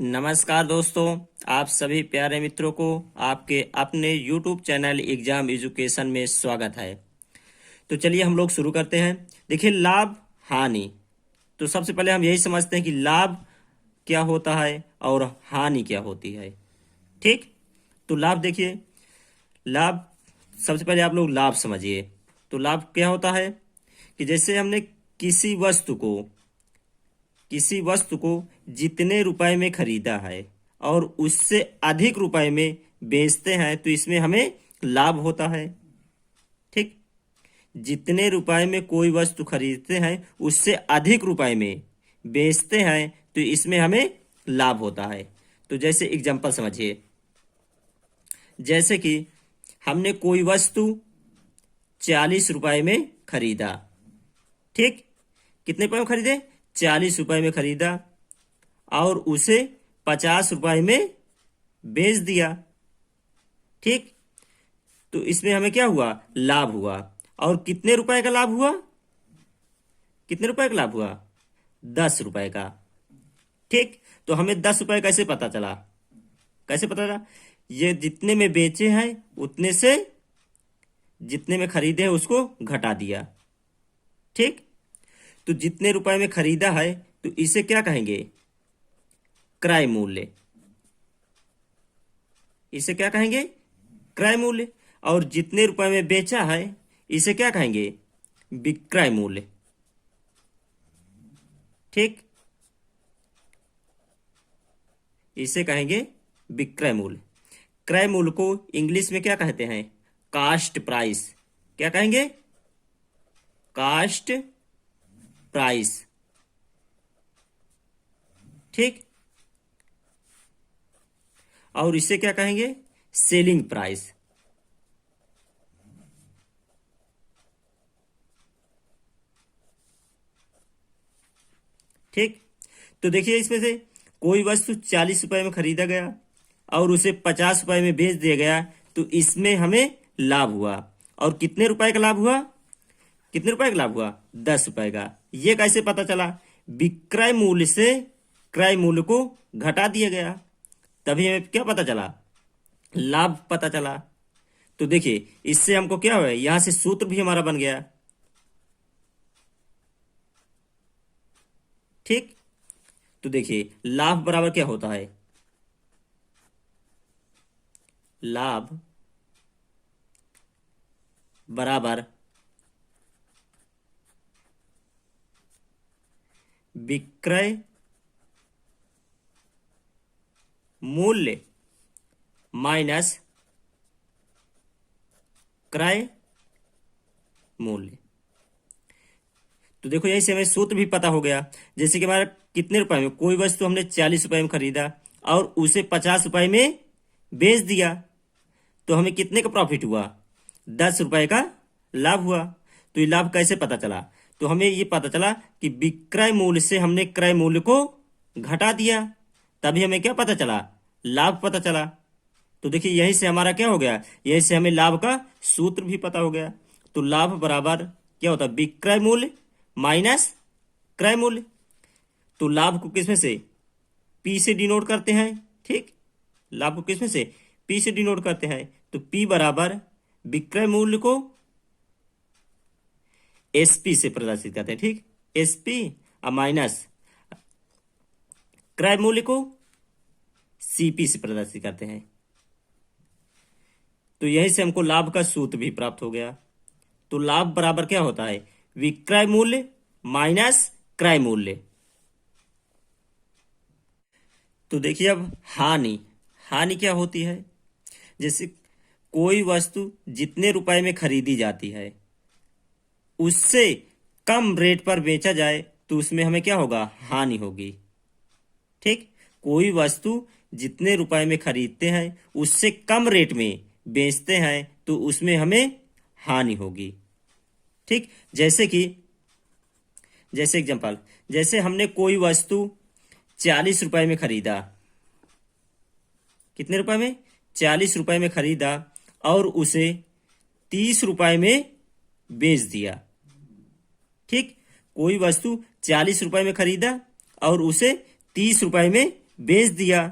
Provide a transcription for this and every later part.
नमस्कार दोस्तों, आप सभी प्यारे मित्रों को आपके अपने YouTube चैनल एग्जाम एजुकेशन में स्वागत है। तो चलिए हम लोग शुरू करते हैं। देखिए, लाभ हानि। तो सबसे पहले हम यही समझते हैं कि लाभ क्या होता है और हानि क्या होती है। ठीक, तो लाभ देखिए, लाभ सबसे पहले आप लोग लाभ समझिए। तो लाभ क्या होता है कि जैसे हमने किसी वस्तु को जितने रुपए में खरीदा है और उससे अधिक रुपए में बेचते हैं तो इसमें हमें लाभ होता है। ठीक, जितने रुपए में कोई वस्तु खरीदते हैं उससे अधिक रुपए में बेचते हैं तो इसमें हमें लाभ होता है। तो जैसे एग्जांपल समझिए, जैसे कि हमने कोई वस्तु 40 रुपए में खरीदा। ठीक, कितने रुपए में खरीदे? 40 रुपए में खरीदा और उसे 50 रुपए में बेच दिया। ठीक, तो इसमें हमें क्या हुआ? लाभ हुआ। और कितने रुपए का लाभ हुआ? कितने रुपए का लाभ हुआ? 10 रुपए का। ठीक, तो हमें 10 रुपए कैसे पता चला? कैसे पता चला? ये जितने में बेचे हैं उतने से जितने में खरीदे हैं उसको घटा दिया। ठीक, तो जितने रुपए में खरीदा है तो इसे क्या कहेंगे? क्रय मूल्य। इसे क्या कहेंगे? क्रय मूल्य। और जितने रुपए में बेचा है इसे क्या कहेंगे? विक्रय मूल्य। ठीक, इसे कहेंगे विक्रय मूल्य। क्रय मूल्य को इंग्लिश में क्या कहते हैं? Cost price. क्या कहेंगे? Cost price. ठीक, और इसे क्या कहेंगे? Selling price. ठीक, तो देखिए, इसमें से कोई वस्तु 40 रुपए में खरीदा गया और उसे 50 रुपए में बेच दिया गया तो इसमें हमें लाभ हुआ। और कितने रुपए का लाभ हुआ? कितने रुपए का लाभ हुआ? 10 रुपए का। ये कैसे पता चला? विक्रय मूल्य से क्रय मूल्य को घटा दिया गया, तभी हमें क्या पता चला? लाभ पता चला। तो देखिए, इससे हमको क्या हुआ? यहां से सूत्र भी हमारा बन गया। ठीक, तो देखिए, लाभ बराबर क्या होता है? लाभ बराबर विक्रय मूल्य माइनस क्रय मूल्य। तो देखो, यही से हमें सूत्र भी पता हो गया। जैसे कि हमारा कितने रुपए में कोई वस्तु हमने 40 रुपए में खरीदा और उसे 50 रुपए में बेच दिया तो हमें कितने का प्रॉफिट हुआ? 10 रुपए का लाभ हुआ। तो ये लाभ कैसे पता चला? तो हमें ये पता चला कि विक्रय मूल्य से हमने क्रय मूल्य को घटा दिया, तभी हमें क्या पता चला? लाभ पता चला। तो देखिए, यहीं से हमारा क्या हो गया? यहीं से हमें लाभ का सूत्र भी पता हो गया। तो लाभ बराबर क्या होता है? विक्रय मूल्य माइनस क्रय मूल्य। तो लाभ को किसमें से? पी से डिनोट करते हैं। ठीक, लाभ को किसमें से? पी से डिनोट करते हैं। तो पी बराबर विक्रय मूल्य को एसपी से प्रदर्शित करते हैं। ठीक, एसपी और माइनस क्रय मूल्य को सीपी से प्रदर्शित करते हैं। तो यहीं से हमको लाभ का सूत्र भी प्राप्त हो गया। तो लाभ बराबर क्या होता है? विक्रय मूल्य माइनस क्रय मूल्य। तो देखिए, अब हानि। हानि क्या होती है? जैसे कोई वस्तु जितने रुपए में खरीदी जाती है उससे कम रेट पर बेचा जाए तो उसमें हमें क्या होगा? हानि होगी। ठीक, कोई वस्तु जितने रुपए में खरीदते हैं उससे कम रेट में बेचते हैं तो उसमें हमें हानि होगी। ठीक, जैसे एग्जांपल, जैसे हमने कोई वस्तु 40 रुपए में खरीदा। कितने रुपए में? 40 रुपए में खरीदा और उसे 30 रुपए में बेच दिया। ठीक, कोई वस्तु 40 रुपए में खरीदा और उसे 30 रुपए में बेच दिया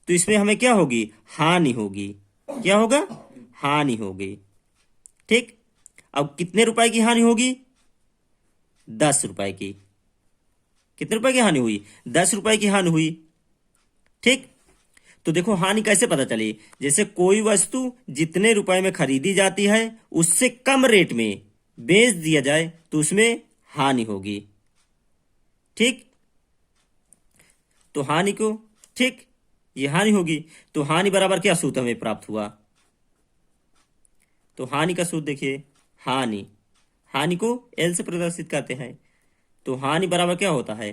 तो इसमें हमें क्या होगी, हानि होगी। क्या होगा, हानि होगी। ठीक, अब कितने रुपए की हानि होगी, 10 रुपए की। कितने रुपए की हानि हुई, 10 रुपए की हानि हुई। ठीक, तो देखो हानि कैसे पता चली, जैसे कोई वस्तु जितने रुपए में खरीदी जाती है उससे कम रेट में बेच दिया जाए तो उसमें हानि होगी। ठीक, तो हानि को, ठीक, ये हानि होगी। तो हानि बराबर क्या सूत्र हमें प्राप्त हुआ, तो हानि का सूत्र देखिए, हानि, हानि को एल से प्रदर्शित करते हैं। तो हानि बराबर क्या होता है,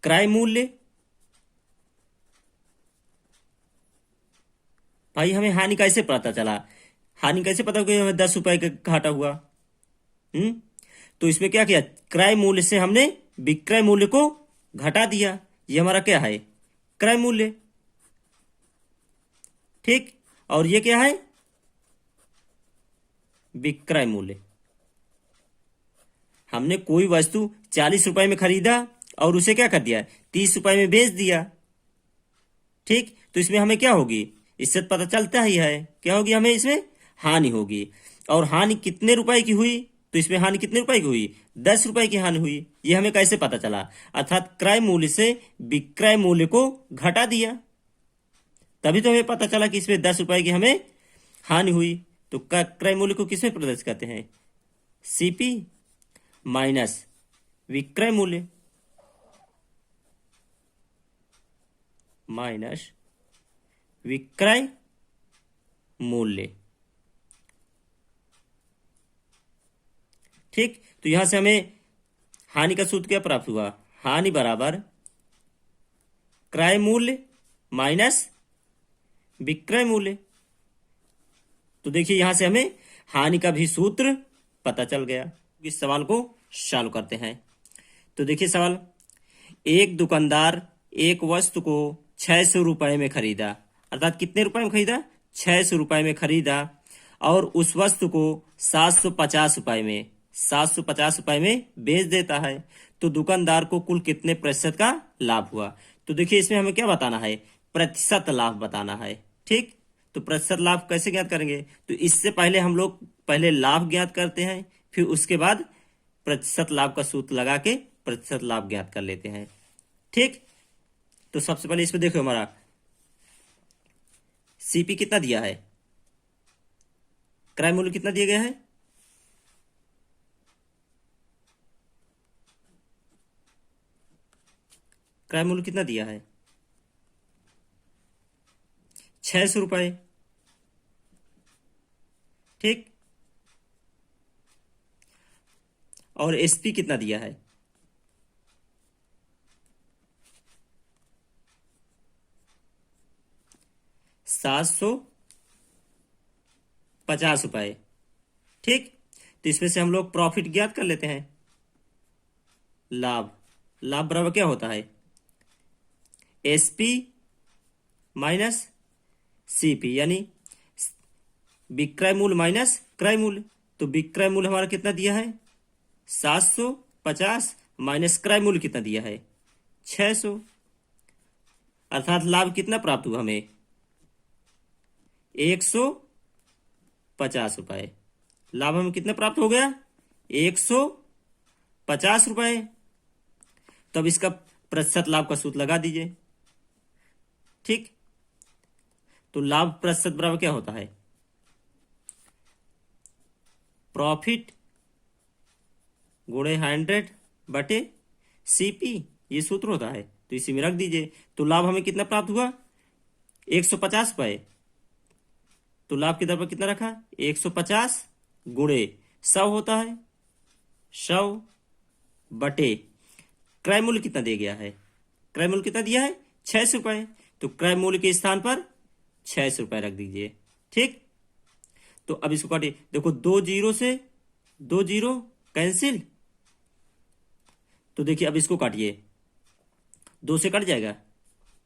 क्रय मूल्य। भाई हमें हानि कैसे पता चला, हानि कैसे पता कि हमें 10 रुपए का घाटा हुआ। हम्म, तो इसमें क्या किया, क्रय मूल्य से हमने विक्रय मूल्य को घटा दिया। ये हमारा क्या है, क्रय मूल्य। ठीक, और ये क्या है, विक्रय मूल्य। हमने कोई वस्तु 40 रुपए में खरीदा और उसे क्या कर दिया, 30 रुपए में बेच दिया। ठीक, तो इसमें हमें क्या होगी, इससे पता चलता ही है क्या होगी, हमें इसमें हानि होगी। और हानि कितने रुपए की हुई, तो इसमें हानि कितने रुपए की हुई, 10 रुपए की हानि हुई। ये हमें कैसे पता चला, अर्थात क्रय मूल्य से विक्रय मूल्य को घटा दिया, तभी तो हमें पता चला कि इसमें 10 रुपए की हमें हानि हुई। तो क्रय मूल्य को किसमें प्रदर्शित करते हैं, सीपी माइनस विक्रय मूल्य, माइनस विक्रय मूल्य। ठीक, तो यहां से हमें हानि का सूत्र क्या प्राप्त हुआ, हानि बराबर क्रय मूल्य माइनस विक्रय मूल्य। तो देखिए यहां से हमें हानि का भी सूत्र पता चल गया। इस सवाल को सॉल्व करते हैं। तो देखिए सवाल, एक दुकानदार एक वस्तु को 600 रुपए में खरीदा, अर्थात कितने रुपए में खरीदा, 600 रुपए में खरीदा, और उस वस्तु को 750 रुपए में, 750 रुपए में बेच देता है, तो दुकानदार को कुल कितने प्रतिशत का लाभ हुआ। तो देखिए इसमें हमें क्या बताना है, प्रतिशत लाभ बताना है। ठीक, तो प्रतिशत लाभ कैसे ज्ञात करेंगे, तो इससे पहले हम लोग पहले लाभ ज्ञात करते हैं, फिर उसके बाद प्रतिशत लाभ का सूत्र लगा के प्रतिशत लाभ ज्ञात कर लेते हैं। ठीक, तो सबसे पहले इसमें देखो हमारा सीपी कितना दिया है, क्रय मूल्य कितना दिया गया है, क्रय मूल्य कितना दिया है, 600 रुपए। ठीक, और एसपी कितना दिया है, 750 रुपए। ठीक, तो इसमें से हम लोग प्रॉफिट ज्ञात कर लेते हैं, लाभ, लाभ बराबर क्या होता है, एसपी माइनस सीपी, यानी विक्रय मूल्य माइनस क्रय मूल्य। तो विक्रय मूल्य हमारा कितना दिया है, 750, माइनस क्रय मूल्य कितना दिया है, 600, अर्थात लाभ कितना प्राप्त हुआ हमें, 150 रुपए। लाभ हमें कितना प्राप्त हो गया, 150 रुपए। तो अब इसका प्रतिशत लाभ का सूत्र लगा दीजिए। ठीक, तो लाभ प्रतिशत बराबर क्या होता है, प्रॉफिट गुणे 100 बटे सीपी, ये सूत्र होता है, तो इसी में रख दीजिए। तो लाभ हमें कितना प्राप्त हुआ, 150 रुपए। तो लाभ की दर पर कितना रखा, 150 गुणे 100 होता है, 100 बटे क्रय मूल्य कितना दे गया है, क्रय मूल्य कितना दिया है, 600 रुपए। तो क्रय मूल्य के स्थान पर 600 रुपए रख दीजिए। ठीक, तो अब इसको काटिए, देखो 2 जीरो से 2 जीरो कैंसिल। तो देखिए अब इसको काटिए, 2 से कट जाएगा,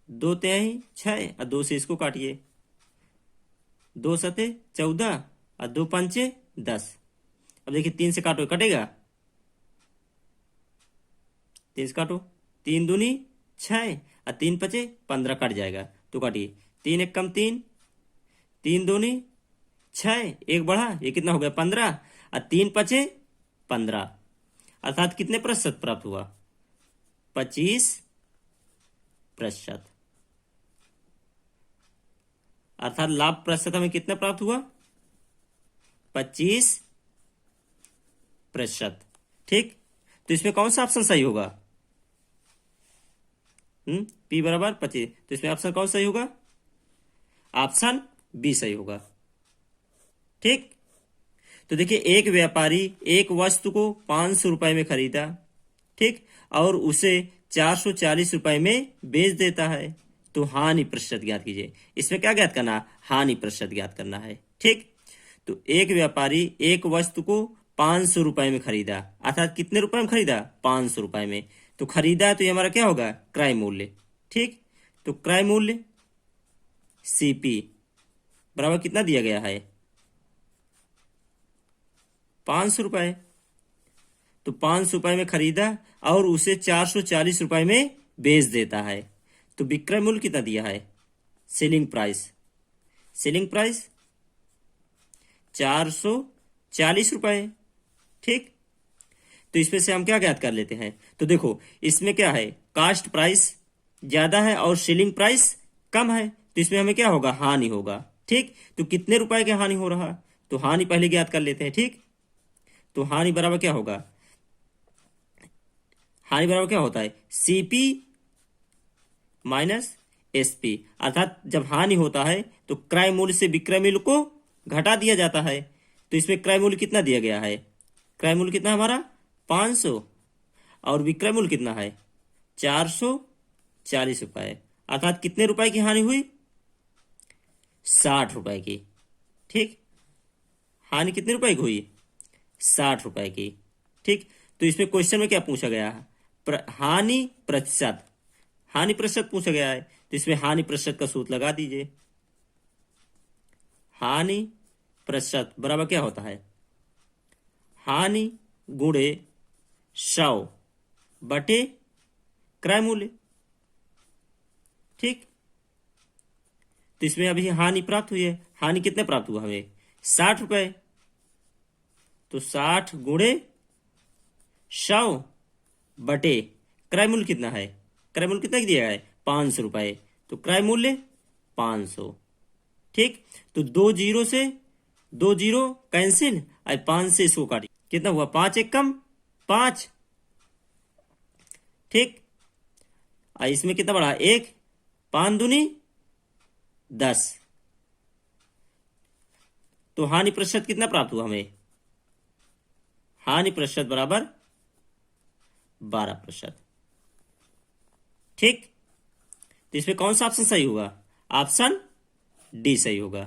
2 तिहाई 6, और 2 से इसको काटिए, 2 सते 14 और 2 पंचे 10। अब देखिए 3 से काटो, कटेगा, 3 से काटो, 3 दूनी 6 और 3 पचे 15 कट जाएगा तो काटिए। 3 एक कम 3, 3 दूनी 6, एक बढ़ा, ये कितना हो गया 15 और 3 पचे 15, अर्थात कितने प्रतिशत प्राप्त हुआ? 25%। अर्थात लाभ प्रतिशत हमें कितना प्राप्त हुआ? 25%। ठीक, तो इसमें कौन सा ऑप्शन सही होगा? P बराबर 25, तो इसमें ऑप्शन कौन सही होगा? ऑप्शन बी सही होगा। ठीक, तो देखिए एक व्यापारी एक वस्तु को 500 रुपए में खरीदा, ठीक, और उसे 440 रुपए में बेच देता है, तो हानि प्रतिशत ज्ञात कीजिए। इसमें क्या ज्ञात करना? हानि प्रतिशत ज्ञात करना है। ठीक, तो एक व्यापारी एक वस्तु को 500 रुपए में खरीदा, अर्थात कितने रुपए में खरीदा? 500 रुपए में। तो खरीदा तो ये हमारा क्या होगा? क्रय मूल्य। ठीक, तो क्रय मूल्य सीपी बराबर कितना दिया गया है? 500 रुपए। तो 500 रुपए में खरीदा और उसे 440 रुपए में बेच देता है, तो विक्रय मूल्य कितना दिया है? सेलिंग प्राइस, सेलिंग प्राइस 440 रुपए। ठीक, तो इसमें से हम क्या ज्ञात कर लेते हैं? तो देखो इसमें क्या है, कास्ट प्राइस ज्यादा है और सेलिंग प्राइस कम है, तो इसमें हमें क्या होगा? हानि होगा। ठीक, तो कितने रुपए की हानि हो रहा? तो हानि पहले ज्ञात कर लेते हैं। ठीक, तो हानि बराबर क्या होगा? हानि बराबर क्या होता है? सीपी माइनस एसपी, अर्थात जब हानि होता है तो क्रय मूल्य से विक्रय मूल्य को घटा दिया जाता है। तो इसमें क्रय मूल्य कितना दिया गया है? क्रय मूल्य कितना हमारा? 500, और विक्रय मूल्य कितना है? 440 रुपए, अर्थात कितने रुपए की हानि हुई? 60 रुपए की। ठीक, हानि कितने रुपए की हुई? 60 रुपए की। ठीक, तो इसमें क्वेश्चन में क्या पूछा गया है? हानि प्रतिशत, हानि प्रतिशत पूछा गया है, तो इसमें हानि प्रतिशत का सूत्र लगा दीजिए। हानि प्रतिशत बराबर क्या होता है? हानि गुणे 100 बटे क्रय मूल्य। ठीक, तो इसमें अभी हानि प्राप्त हुई है, हानि कितने प्राप्त हुआ हमें? 60 रुपए। तो 60 गुणे 100 बटे क्रय मूल्य कितना है? क्रय मूल्य कितना दिया है? 500 रुपए, तो क्रय मूल्य 500। ठीक, तो 2 जीरो से 2 जीरो कैंसिल, और 5 से इसको काटिए, कितना हुआ? 5 एक कम 5। ठीक, और इसमें कितना बढ़ा? 1, 5 दूनी 10, तो हानि प्रतिशत कितना प्राप्त हुआ हमें? हानि प्रतिशत बराबर 12%। ठीक, तो इसमें कौन सा ऑप्शन सही होगा? ऑप्शन डी सही होगा।